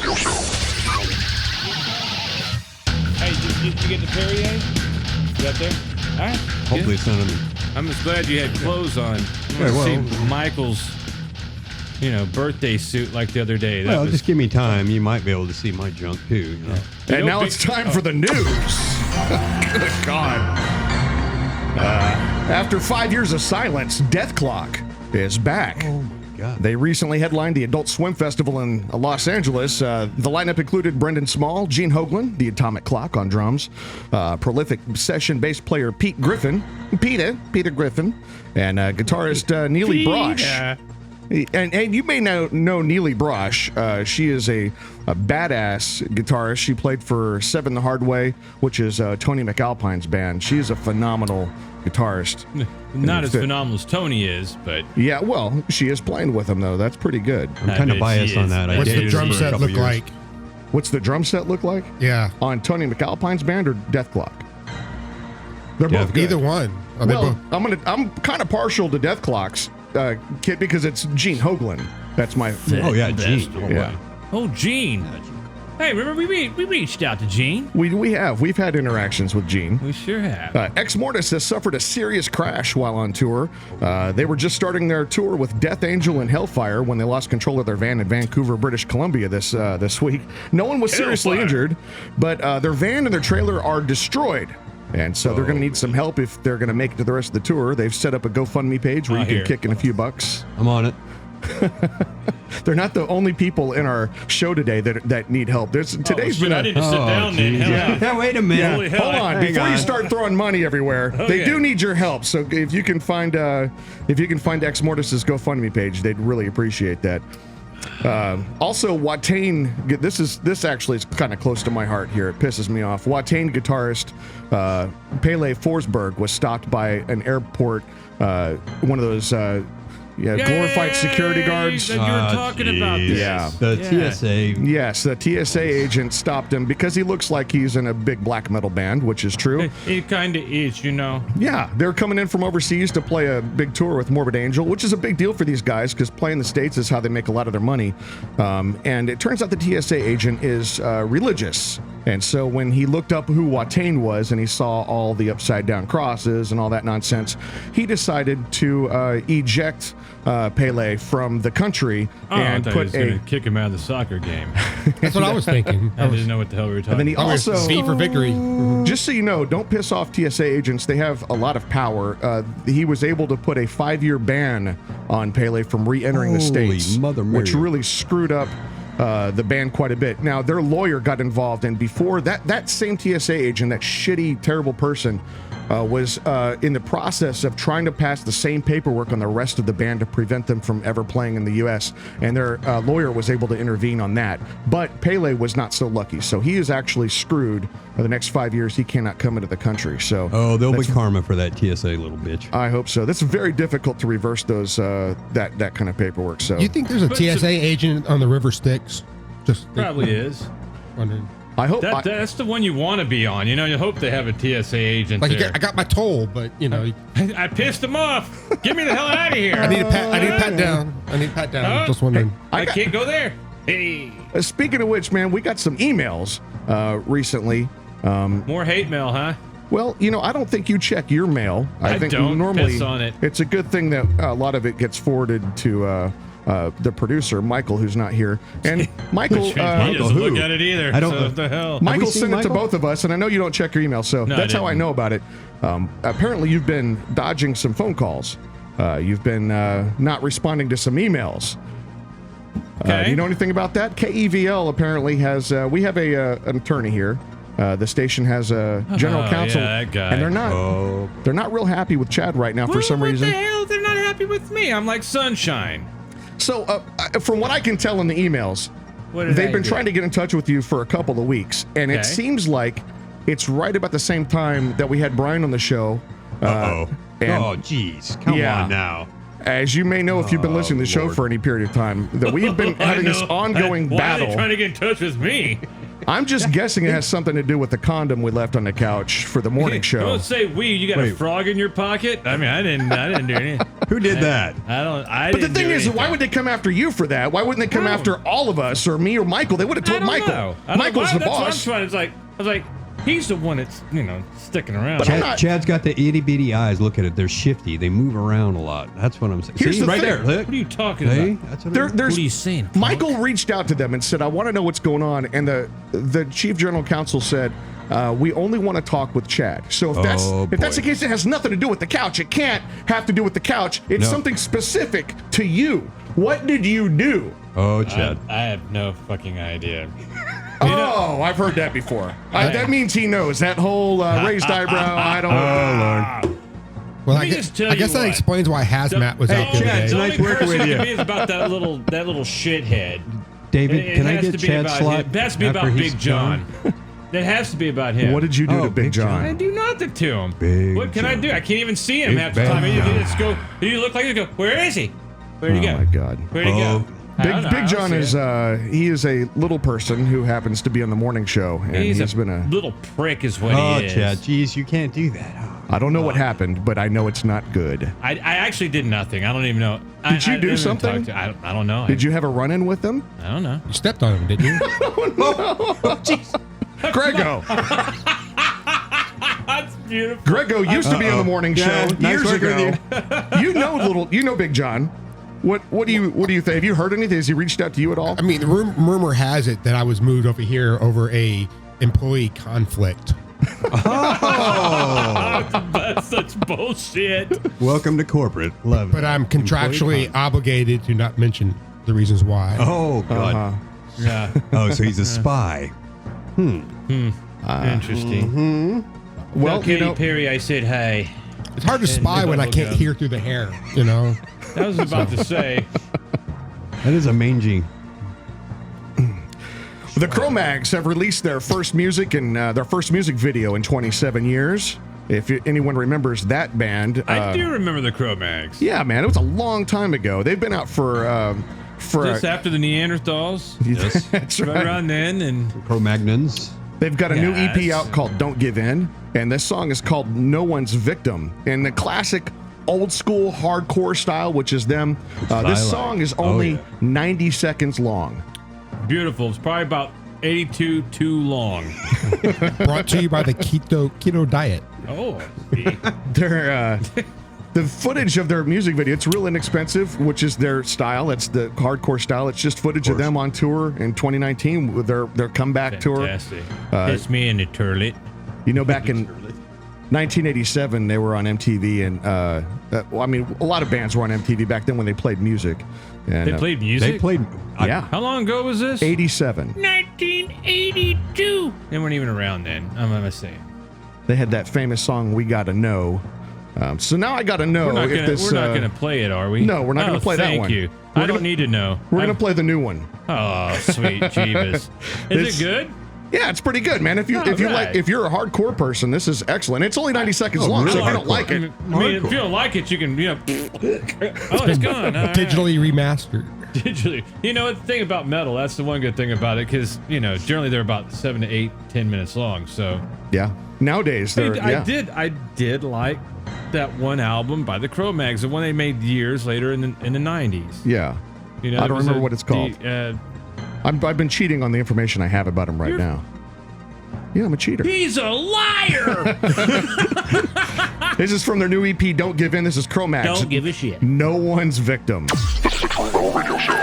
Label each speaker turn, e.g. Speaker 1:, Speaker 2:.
Speaker 1: radio show.
Speaker 2: Hey, did you get the Perrier? You got there? All right.
Speaker 3: Hopefully it's not on me.
Speaker 2: I'm just glad you had clothes on.
Speaker 3: Yeah, well-
Speaker 2: See Michael's, birthday suit like the other day.
Speaker 3: Well, just give me time. You might be able to see my junk too. You know?
Speaker 4: And now it's time for the news. Good God. After 5 years of silence, Dethklok is back.
Speaker 3: Oh my God.
Speaker 4: They recently headlined the Adult Swim Festival in Los Angeles. The lineup included Brendan Small, Gene Hoglan, the Atomic Clock on drums, prolific session bass player Peter Griffin, and guitarist Neely Brosh. And you may know Neely Brosh. She is a badass guitarist. She played for Seven the Hard Way, which is Tony McAlpine's band. She is a phenomenal guitarist.
Speaker 2: Not as phenomenal as Tony is, but...
Speaker 4: Yeah, well, she is playing with him, though. That's pretty good.
Speaker 3: I'm kind of biased on that.
Speaker 5: What's the drum set look like?
Speaker 4: What's the drum set look like?
Speaker 5: Yeah.
Speaker 4: On Tony McAlpine's band or Dethklok? They're both good.
Speaker 5: Either one. Are they
Speaker 4: Well,
Speaker 5: both?
Speaker 4: I'm kind of partial to Dethklok's kit because it's Gene Hoglan. That's my...
Speaker 3: Oh, yeah, Gene.
Speaker 4: Yeah.
Speaker 2: Oh, Gene. Hey, remember we reached out to Gene?
Speaker 4: We've had interactions with Gene.
Speaker 2: We sure have.
Speaker 4: Exmortus has suffered a serious crash while on tour. They were just starting their tour with Death Angel and Hellfire when they lost control of their van in Vancouver, British Columbia this week. No one was seriously injured, but their van and their trailer are destroyed. And so they're going to need some help if they're going to make it to the rest of the tour. They've set up a GoFundMe page where you can kick in a few bucks.
Speaker 3: I'm on it.
Speaker 4: They're not the only people in our show today that need help. Today's been
Speaker 2: I need to sit down then.
Speaker 3: Yeah, wait a minute.
Speaker 2: Holy hell.
Speaker 4: Hold on, before you start throwing money everywhere, they
Speaker 2: Okay.
Speaker 4: do need your help. So if you can find Exmortus's GoFundMe page, they'd really appreciate that. Also, Watain. This actually is kind of close to my heart here. It pisses me off. Watain guitarist Pele Forsberg was stopped by an airport. One of those. Glorified security guards.
Speaker 2: That you were talking about this.
Speaker 4: Yeah.
Speaker 3: The TSA.
Speaker 4: Yes, the TSA agent stopped him because he looks like he's in a big black metal band, which is true.
Speaker 2: It kind of is,
Speaker 4: Yeah, they're coming in from overseas to play a big tour with Morbid Angel, which is a big deal for these guys because playing the States is how they make a lot of their money. And it turns out the TSA agent is religious. And so when he looked up who Watain was and he saw all the upside down crosses and all that nonsense, he decided to eject Pele from the country and
Speaker 2: I thought
Speaker 4: put
Speaker 2: he was going to kick him out of the soccer game.
Speaker 5: That's what I was thinking.
Speaker 2: I didn't know what the hell we were talking
Speaker 4: And then he
Speaker 2: about.
Speaker 4: also,
Speaker 5: V for victory.
Speaker 4: just so you know, don't piss off TSA agents. They have a lot of power. He was able to put a 5-year ban on Pele from re-entering the
Speaker 3: Holy
Speaker 4: States,
Speaker 3: Mother
Speaker 4: which
Speaker 3: Mary.
Speaker 4: really screwed up the band quite a bit. Now, their lawyer got involved, and before that same TSA agent, that shitty, terrible person, was in the process of trying to pass the same paperwork on the rest of the band to prevent them from ever playing in the U.S., and their lawyer was able to intervene on that. But Pele was not so lucky, so he is actually screwed. For the next 5 years, he cannot come into the country. So
Speaker 3: There'll be karma for that TSA little bitch.
Speaker 4: I hope so. That's very difficult to reverse those that kind of paperwork. So
Speaker 5: You think there's a TSA agent on the River Styx?
Speaker 2: Probably is.
Speaker 5: Wondering.
Speaker 4: I hope
Speaker 2: That's the one you want to be on. You hope they have a TSA agent there.
Speaker 5: I got my toll, but
Speaker 2: I pissed him off. Get me the hell out of here.
Speaker 5: I need a pat down. Just wondering.
Speaker 2: I can't go there. Hey.
Speaker 4: Speaking of which, man, we got some emails recently.
Speaker 2: More hate mail, huh?
Speaker 4: Well, I don't think you check your mail.
Speaker 2: I
Speaker 4: think
Speaker 2: don't
Speaker 4: normally
Speaker 2: piss on it.
Speaker 4: It's a good thing that a lot of it gets forwarded to the producer, Michael, who's not here. And Michael,
Speaker 2: he doesn't look at it either.
Speaker 3: I don't-
Speaker 2: So what the hell?
Speaker 4: Michael
Speaker 3: seen
Speaker 4: sent it to
Speaker 3: Michael?
Speaker 4: both of us, and I know you don't check your email, so
Speaker 2: No,
Speaker 4: that's
Speaker 2: I
Speaker 4: how I
Speaker 2: didn't.
Speaker 4: know about it. Apparently, you've been dodging some phone calls. You've been not responding to some emails.
Speaker 2: Okay.
Speaker 4: Do you know anything about that? KEVL apparently has. We have an attorney here. The station has a general counsel,
Speaker 2: yeah, that guy.
Speaker 4: and they're not real happy with Chad right now for some reason.
Speaker 2: What the hell? They're not happy with me. I'm like sunshine.
Speaker 4: So, from what I can tell in the emails,
Speaker 2: What did
Speaker 4: they've
Speaker 2: I
Speaker 4: been
Speaker 2: do?
Speaker 4: trying to get in touch with you for a couple of weeks, and it
Speaker 2: Okay.
Speaker 4: seems like it's right about the same time that we had Brian on the show.
Speaker 3: Uh-oh.
Speaker 4: And-
Speaker 3: Oh, jeez. Come
Speaker 4: Yeah.
Speaker 3: on now.
Speaker 4: As you may know, if you've been listening to the show
Speaker 3: Lord.
Speaker 4: for any period of time, that we've been
Speaker 2: I
Speaker 4: having this
Speaker 2: know.
Speaker 4: ongoing
Speaker 2: Why are
Speaker 4: battle.
Speaker 2: they trying to get in touch with me?
Speaker 4: I'm just guessing it has something to do with the condom we left on the couch for the morning show.
Speaker 2: Don't say we. You got a
Speaker 3: Wait.
Speaker 2: frog in your pocket? I mean, I didn't do anything.
Speaker 3: Who did that?
Speaker 4: But the thing is, why would they come after you for that? Why wouldn't they come after all of us or me or Michael? They would have told Michael. Michael's the boss.
Speaker 2: That's what I'm trying. I was like, he's the one that's sticking around.
Speaker 4: But I'm not-
Speaker 3: Chad's got the itty bitty eyes. Look at it. They're shifty. They move around a lot. That's what I'm saying.
Speaker 4: Here's
Speaker 3: See,
Speaker 4: the
Speaker 3: right
Speaker 4: thing.
Speaker 3: there. Look.
Speaker 2: What are you talking
Speaker 3: See?
Speaker 2: about?
Speaker 3: That's what
Speaker 4: There's
Speaker 2: What are you saying?
Speaker 4: Michael reached out to them and said, I want to know what's going on. And the chief general counsel said, we only want to talk with Chad. So if that's the
Speaker 3: boy.
Speaker 4: case, it has nothing to do with the couch. It can't have to do with the couch. It's
Speaker 3: No.
Speaker 4: something specific to you. What did you do?
Speaker 3: Oh, Chad.
Speaker 2: I have no fucking idea.
Speaker 4: Oh, I've heard that before. That means he knows. That whole raised eyebrow, I don't know.
Speaker 5: Well,
Speaker 2: Let
Speaker 5: I
Speaker 2: me
Speaker 5: guess,
Speaker 2: just tell
Speaker 5: I guess
Speaker 2: you
Speaker 5: that
Speaker 2: what.
Speaker 5: explains why Hazmat was out the other
Speaker 3: Chad,
Speaker 5: day.
Speaker 3: nice working with you.
Speaker 2: To me is about that little shithead.
Speaker 3: David, can I
Speaker 2: has
Speaker 3: get
Speaker 2: to be
Speaker 3: Chad's
Speaker 2: about
Speaker 3: slot?
Speaker 2: him. It has to be
Speaker 3: after
Speaker 2: about
Speaker 3: he's
Speaker 2: Big John. It has to be about him.
Speaker 4: What did you do
Speaker 3: Oh,
Speaker 4: to Big
Speaker 3: Big
Speaker 4: John?
Speaker 2: I do nothing to him.
Speaker 3: Big
Speaker 2: What can I
Speaker 3: John.
Speaker 2: do? I can't even see him
Speaker 3: Big
Speaker 2: half the time.
Speaker 3: Bang
Speaker 2: You
Speaker 3: John.
Speaker 2: just go. You look like you go. Where is he? Where'd he
Speaker 4: Oh
Speaker 2: go?
Speaker 4: my God.
Speaker 2: Where'd he go? I don't know. I
Speaker 4: Big
Speaker 2: don't
Speaker 4: John
Speaker 2: see
Speaker 4: is
Speaker 2: it.
Speaker 4: he is a little person who happens to be on the morning show, and
Speaker 2: He's
Speaker 4: been a.
Speaker 2: little prick, is what
Speaker 3: Oh,
Speaker 2: he is.
Speaker 3: Chad, geez, you can't do that. Oh.
Speaker 4: I don't know what happened, but I know it's not good.
Speaker 2: I actually did nothing. I don't even know.
Speaker 4: Did you
Speaker 2: I
Speaker 4: do
Speaker 2: didn't
Speaker 4: something?
Speaker 2: talk to- I don't know.
Speaker 4: Did you have a run-in with them,
Speaker 2: I don't know.
Speaker 5: You stepped on him, didn't you?
Speaker 4: Grego?
Speaker 2: That's beautiful.
Speaker 4: Grego used to be on the morning show
Speaker 3: Yeah, nice
Speaker 4: years
Speaker 3: working
Speaker 4: ago.
Speaker 3: with
Speaker 4: You know Big John. What do you think? Have you heard anything? Has he reached out to you at all?
Speaker 5: I mean, the rumor has it that I was moved over here over a employee conflict.
Speaker 2: That's such bullshit.
Speaker 3: Welcome to corporate. Love it.
Speaker 5: But I'm contractually obligated to not mention the reasons why.
Speaker 3: Oh, God.
Speaker 2: Yeah.
Speaker 3: Oh, so he's a spy.
Speaker 2: Interesting.
Speaker 4: Well,
Speaker 2: Tell Katy Perry I said hey.
Speaker 5: It's hard to spy when I can't
Speaker 2: bubblegum.
Speaker 5: hear through the hair, you know?
Speaker 2: I was about to say.
Speaker 3: That is a mangy.
Speaker 4: the Cro-Mags have released their first music video in 27 years. If anyone remembers that band,
Speaker 2: I do remember the Cro-Mags.
Speaker 4: yeah, man, it was a long time ago. They've been out for
Speaker 2: Just after the Neanderthals.
Speaker 3: Yes.
Speaker 4: that's
Speaker 2: Right
Speaker 4: right.
Speaker 2: around then, and
Speaker 3: Cro-Magnons.
Speaker 4: They've got a new EP
Speaker 2: Yes.
Speaker 4: out called Don't Give In, and this song is called No One's Victim. In the classic old school hardcore style, which is them, this song is only 90 seconds long.
Speaker 2: beautiful. It's probably about 82 too long.
Speaker 5: Brought to you by the keto diet.
Speaker 2: Oh, see.
Speaker 4: They're, the footage of their music video, it's real inexpensive, which is their style. It's the hardcore style. It's just footage of them on tour in 2019 with their comeback tour.
Speaker 2: Fantastic. It's me and the turlet.
Speaker 4: You know, back in 1987, they were on MTV, and well, I mean, a lot of bands were on MTV back then when they played music. And,
Speaker 2: They played music?
Speaker 3: They played.
Speaker 4: yeah,
Speaker 2: How long ago was this?
Speaker 4: 87.
Speaker 2: 1982. They weren't even around then, I'm going to say.
Speaker 4: They had that famous song "We Gotta Know." So now I gotta know
Speaker 2: We're not
Speaker 4: if
Speaker 2: gonna,
Speaker 4: this.
Speaker 2: we're not going to play it, are we?
Speaker 4: No, we're not gonna play that
Speaker 2: thank
Speaker 4: one.
Speaker 2: you.
Speaker 4: We're
Speaker 2: I don't
Speaker 4: gonna-
Speaker 2: need to know.
Speaker 4: We're gonna play the new one.
Speaker 2: Oh, sweet Jeebus.
Speaker 4: This-
Speaker 2: Is it good?
Speaker 4: Yeah, it's pretty good, man. If you
Speaker 2: All
Speaker 4: like,
Speaker 2: right.
Speaker 4: if you're a hardcore person, this is excellent. It's only 90 seconds long, so if you don't like
Speaker 2: I
Speaker 4: it,
Speaker 2: mean, if you don't like it, you can, oh, it's gone. All right.
Speaker 5: Digitally remastered.
Speaker 2: Digitally. You know, the thing about metal, that's the one good thing about it, because, generally they're about 7 to 8, 10 minutes long, so.
Speaker 4: yeah. Nowadays, they're
Speaker 2: I
Speaker 4: yeah.
Speaker 2: did like that one album by the Cro-Mags, the one they made years later in the 90s.
Speaker 4: Yeah.
Speaker 2: You know,
Speaker 4: I
Speaker 2: it
Speaker 4: don't
Speaker 2: was
Speaker 4: remember what it's called. I've been cheating on the information I have about him right now. Yeah, I'm a cheater.
Speaker 2: He's a liar!
Speaker 4: This is from their new EP, Don't Give In. This is Cro-Mags.
Speaker 2: Don't give a shit.
Speaker 4: No One's Victim.
Speaker 1: The 610 Radio Show.